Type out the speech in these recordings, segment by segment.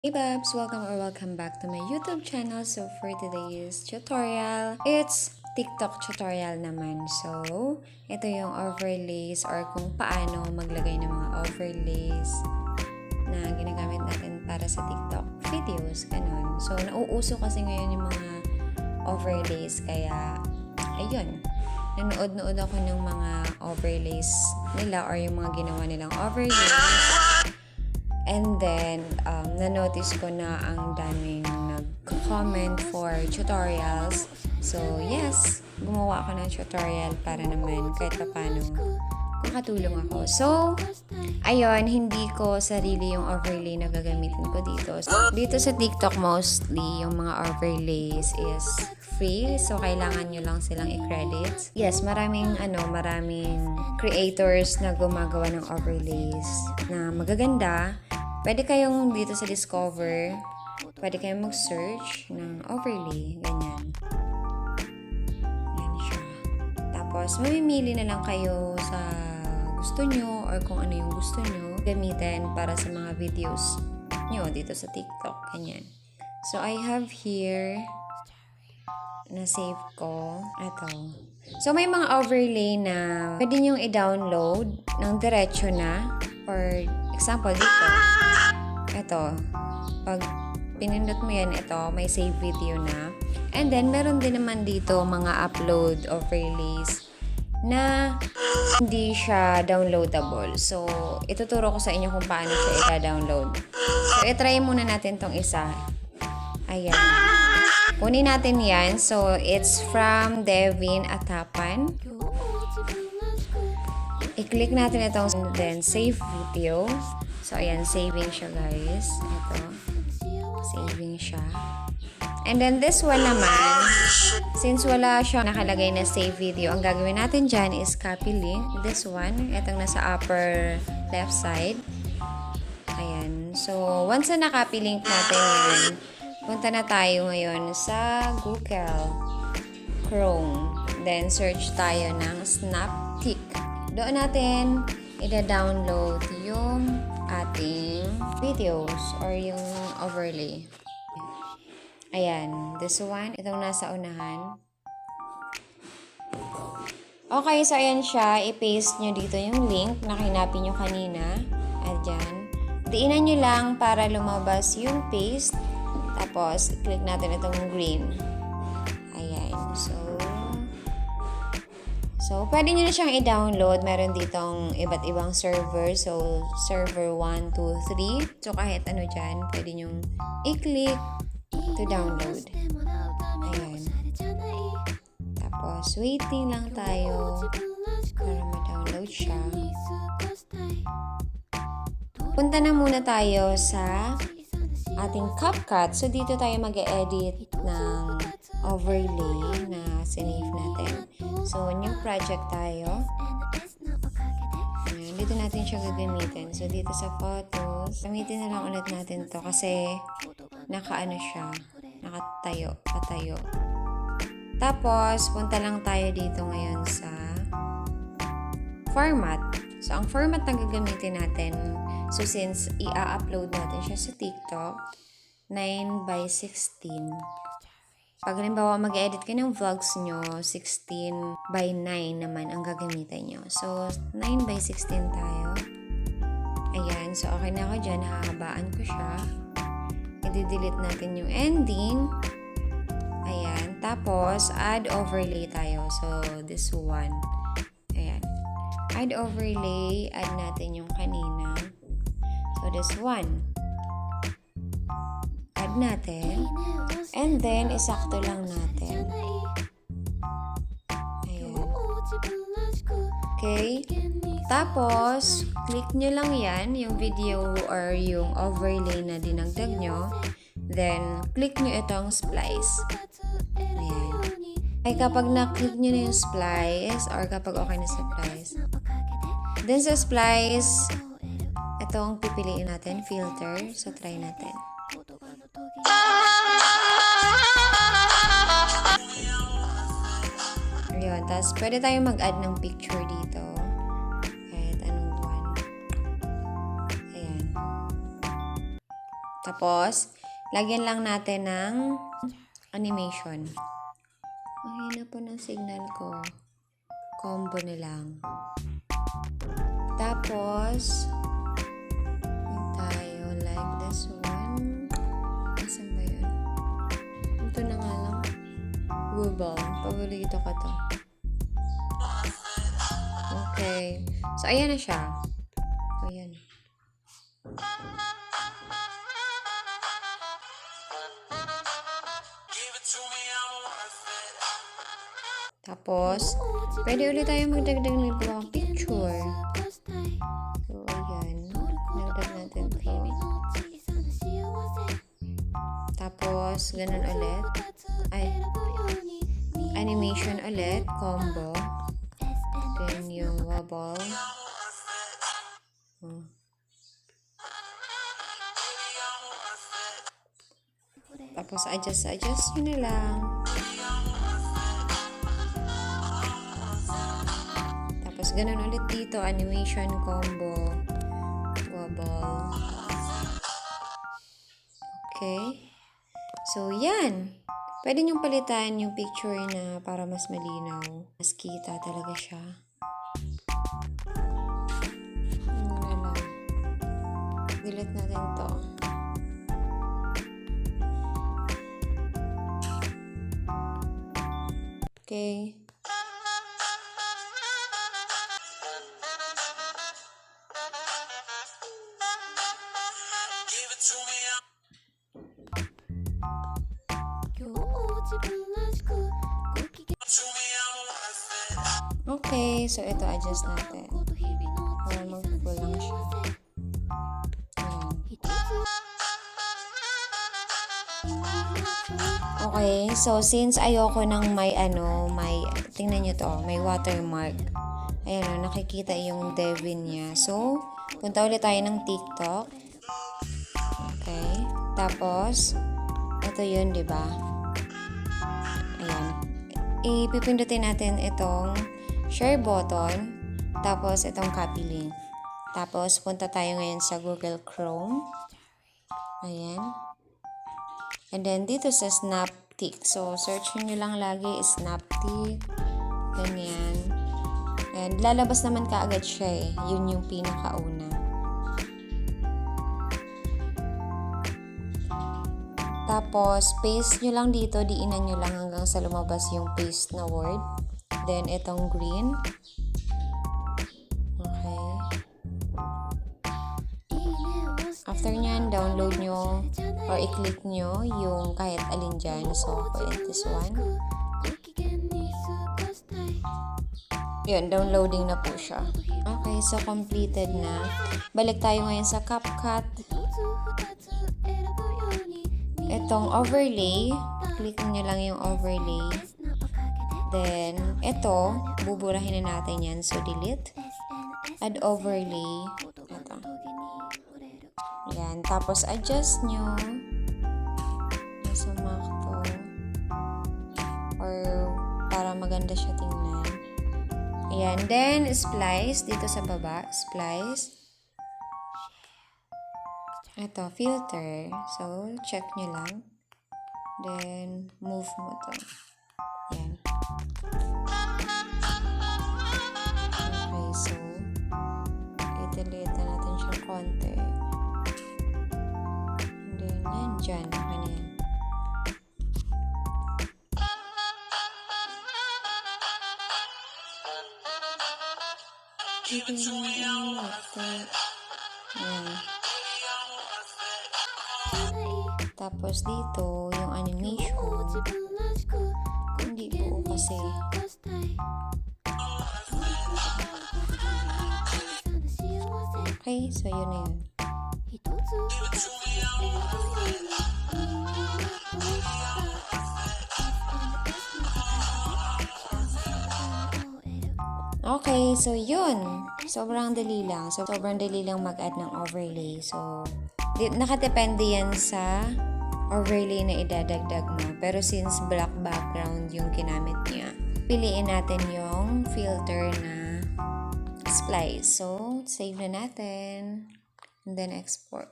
Hey Babs! Welcome back to my YouTube channel. So for today's tutorial, it's TikTok tutorial naman. So, ito yung overlays or kung paano maglagay ng mga overlays na ginagamit natin para sa TikTok videos, ganun. So, nauuso kasi ngayon yung mga overlays, kaya ayun. Nanood-nood ako ng mga overlays nila or yung mga ginawa nilang overlays. And then, na-notice ko na ang daming nag-comment for tutorials. So, yes, gumawa ako ng tutorial para naman kahit paano makatulong ako. So, ayun, hindi ko sarili yung overlay na gagamitin ko dito. So, dito sa TikTok, mostly, yung mga overlays is free. So, kailangan nyo lang silang i-credits. Yes, maraming creators na gumagawa ng overlays na magaganda. Pwede kayong dito sa Discover, pwede kayong mag-search ng overlay, ganyan. Yan siya. Tapos, mamimili na lang kayo sa gusto nyo or kung ano yung gusto nyo gamitin para sa mga videos nyo dito sa TikTok, ganyan. So, I have here na save ko. Ito. So, may mga overlay na pwede nyo i-download ng diretso na. For example, dito. Ito. Pag pinindot mo yan, ito, may save video na. And then, meron din naman dito mga upload overlays na hindi siya downloadable. So, ituturo ko sa inyo kung paano siya i-download. So, itry muna natin tong isa. Ayan. Kunin natin yan. So, it's from Devin, Atthapan. I-click natin itong then save video. So, ayan, saving siya, guys. Ito. Saving siya. And then, this one naman, since wala siya nakalagay na save video, ang gagawin natin dyan is copy link. This one, itong nasa upper left side. Ayan. So, once na na-copy link natin yan, punta na tayo ngayon sa Google Chrome. Then, search tayo ng Snaptik. Doon natin i-download yung ating videos or yung overlay. Ayan. This one, itong nasa unahan. Okay, so ayan siya. I-paste nyo dito yung link na kinapin nyo kanina. Ayan. Diinan nyo lang para lumabas yung paste. Tapos, click natin itong green. Ayan. So, pwede nyo na siyang i-download. Meron ditong iba't ibang server. So, server 1, 2, 3. So, kahit ano dyan, pwede nyo i-click to download. Ayan. Tapos, waiting lang tayo para ma-download siya. Punta na muna tayo sa ating CapCut. So, dito tayo mag-edit ng overlay na sinave natin. So, new project tayo. Ayan, dito natin siya gagamitin. So, dito sa photos, gamitin na lang ulit natin to kasi nakaano siya, nakatayo, patayo. Tapos, punta lang tayo dito ngayon sa format. So, ang format na gagamitin natin, so since i-upload natin siya sa TikTok, 9:16. Pag halimbawa mag-edit ka ng vlogs nyo, 16:9 naman ang gagamitin nyo. So, 9:16 tayo. Ayan. So, okay na ako dyan. Hahabaan ko siya. I-delete natin yung ending. Ayan. Tapos, add overlay tayo. So, this one. Ayan. Add overlay. Add natin yung kanina. So, this one. Add natin. And then, isakto lang natin. Ayan. Okay. Tapos, click nyo lang yan, yung video or yung overlay na dinagdag nyo. Then, click nyo itong splice. Ayan. Ay, kapag na-click nyo na yung splice, or kapag okay na sa splice, then sa splice, itong pipiliin natin, filter. So, try natin. Ayun. Tapos, pwede tayong mag-add ng picture dito. Kahit anong one. Ayan. Tapos, lagyan lang natin ng animation. Ang hina po ng signal ko. Combo na lang. Tapos, yun tayo. Like this one. Asan ba yun? Ito na nga lang. Google. Paborito ko to. Okay. So, ayan na siya. So, ayan. Tapos, pwede ulit tayo magdagdag ng ibang picture. So, ayan. Nagdag natin to. Tapos, ganun ulit. Ay, animation ulit. Combo. Then, yung wobble. Tapos, adjust nyo na lang. Tapos, ganun ulit dito. Animation, combo, wobble. Okay. So, yan. Pwede nyong palitan yung picture na para mas malinaw. Mas kita talaga siya. Ano na lang. Delete natin to. Okay. Okay, so ito adjust natin. Para magkulang siya. Okay, so since ayoko ng may tingnan nyo to, may watermark. Ayan o, nakikita yung Devin niya. So, punta ulit tayo ng TikTok. Okay, tapos, ito yun, diba? Ayan. Ipipindutin natin itong share button, tapos itong copy link. Tapos, punta tayo ngayon sa Google Chrome. Ayan. And then, dito sa Snaptik. So, search nyo lang lagi, Snaptik. Ganyan. And, lalabas naman kaagad siya eh. Yun yung pinakauna. Tapos, paste nyo lang dito. Diinan nyo lang hanggang sa lumabas yung paste na word. Then, itong green. Okay. After nyan, download nyo or i-click nyo yung kahit alin dyan. So, this one. Yun, downloading na po siya. Okay, so completed na. Balik tayo ngayon sa CapCut. Itong overlay, click nyo lang yung overlay. Then, ito, buburahin na natin yan. So, delete. Add overlay. Ito. Yan. Tapos, adjust nyo. Nasa Mac to. Or, para maganda siya tingnan. Ayan. Then, splice. Dito sa baba. Splice. Ito, filter. So, check nyo lang. Then, move mo to. Ayan. Okay, so, i-delete na natin siya konti. And then, yan dyan. Okay na yan. Ayan. Tapos dito, yung animation, hindi buo kasi. Okay, so yun na yun. Okay, so yun. Sobrang dali lang. So, sobrang dali lang mag-add ng overlay. So, nakadepende yan sa overlay na idadagdag mo. Pero since black background yung ginamit niya, piliin natin yung filter na splice. So, save na natin. And then export.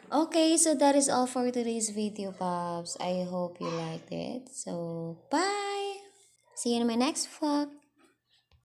Okay, so that is all for today's video, Pops. I hope you liked it. So, bye! See you in my next vlog.